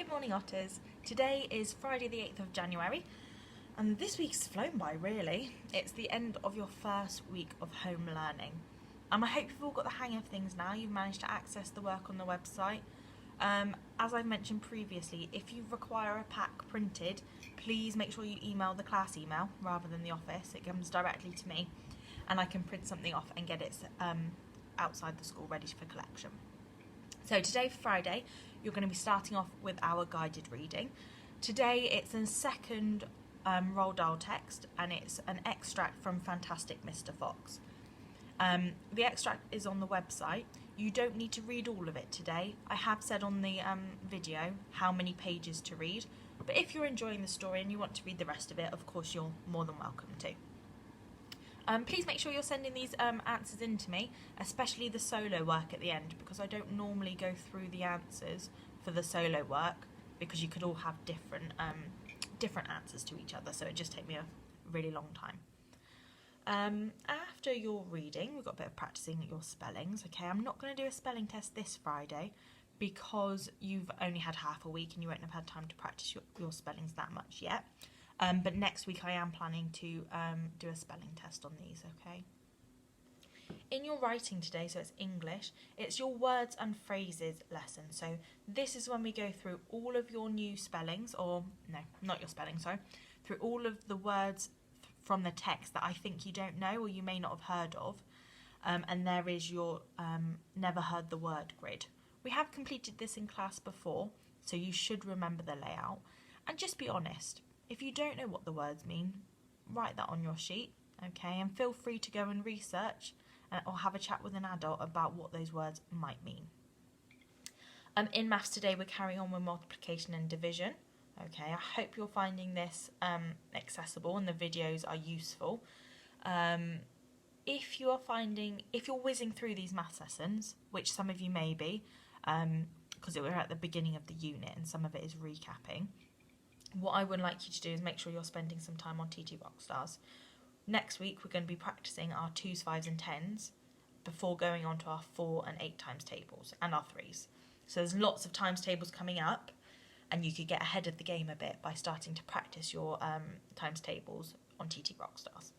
Good morning, Otters. Today is Friday the 8th of January, and this week's flown by, really. It's the end of your first week of home learning. I hope you've all got the hang of things now. You've managed to access the work on the website. As I've mentioned previously, if you require a pack printed, please make sure you email the class email rather than the office. It comes directly to me, and I can print something off and get it outside the school ready for collection. So today, for Friday, you're going to be starting off with our guided reading. Today it's a second Roald Dahl text, and it's an extract from Fantastic Mr. Fox. The extract is on the website. You don't need to read all of it today. I have said on the video how many pages to read, but if you're enjoying the story and you want to read the rest of it, of course you're more than welcome to. Please make sure you're sending these answers in to me, especially the solo work at the end, because I don't normally go through the answers for the solo work because you could all have different answers to each other, so it just take me a really long time. After your reading, we've got a bit of practicing your spellings. Okay, I'm not going to do a spelling test this Friday because you've only had half a week and you won't have had time to practice your spellings that much yet. But next week I am planning to do a spelling test on these, okay? In your writing today, so it's English, it's your words and phrases lesson. So this is when we go through all of your new spellings, or no, not your spelling, sorry, through all of the words from the text that I think you don't know or you may not have heard of. And there is your never heard the word grid. We have completed this in class before, so you should remember the layout. And just be honest. If you don't know what the words mean, write that on your sheet, okay? And feel free to go and research or have a chat with an adult about what those words might mean. In maths today, we're carrying on with multiplication and division, okay? I hope you're finding this accessible and the videos are useful. If you're whizzing through these maths lessons, which some of you may be, because we're at the beginning of the unit and some of it is recapping, what I would like you to do is make sure you're spending some time on TT Rockstars. Next week we're going to be practicing our 2s, 5s and 10s before going on to our 4 and 8 times tables and our 3s. So there's lots of times tables coming up, and you could get ahead of the game a bit by starting to practice your times tables on TT Rockstars.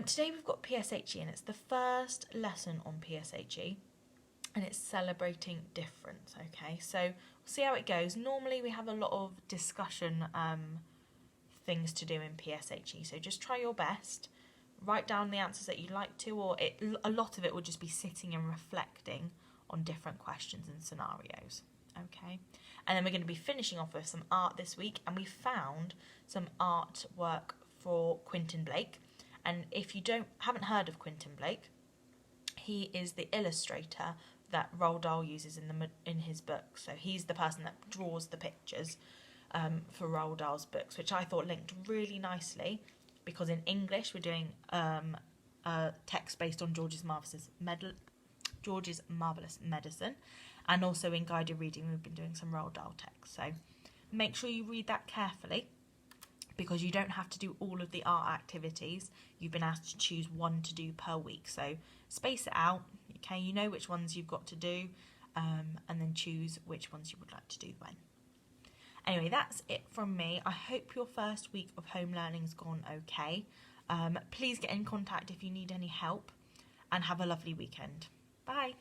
Today we've got PSHE, and it's the first lesson on PSHE. And it's celebrating difference, okay? So we'll see how it goes. Normally we have a lot of discussion things to do in PSHE, so just try your best. Write down the answers that you'd like to, or a lot of it will just be sitting and reflecting on different questions and scenarios, okay? And then we're going to be finishing off with some art this week, and we found some artwork for Quentin Blake. And if you haven't heard of Quentin Blake, he is the illustrator that Roald Dahl uses in his books. So he's the person that draws the pictures for Roald Dahl's books, which I thought linked really nicely, because in English we're doing a text based on George's Marvellous Medicine, and also in guided reading we've been doing some Roald Dahl text. So make sure you read that carefully, because you don't have to do all of the art activities. You've been asked to choose one to do per week, so space it out, okay? You know which ones you've got to do, and then choose which ones you would like to do when. Anyway, that's it from me. I hope your first week of home learning's gone okay. Please get in contact if you need any help, and have a lovely weekend. Bye.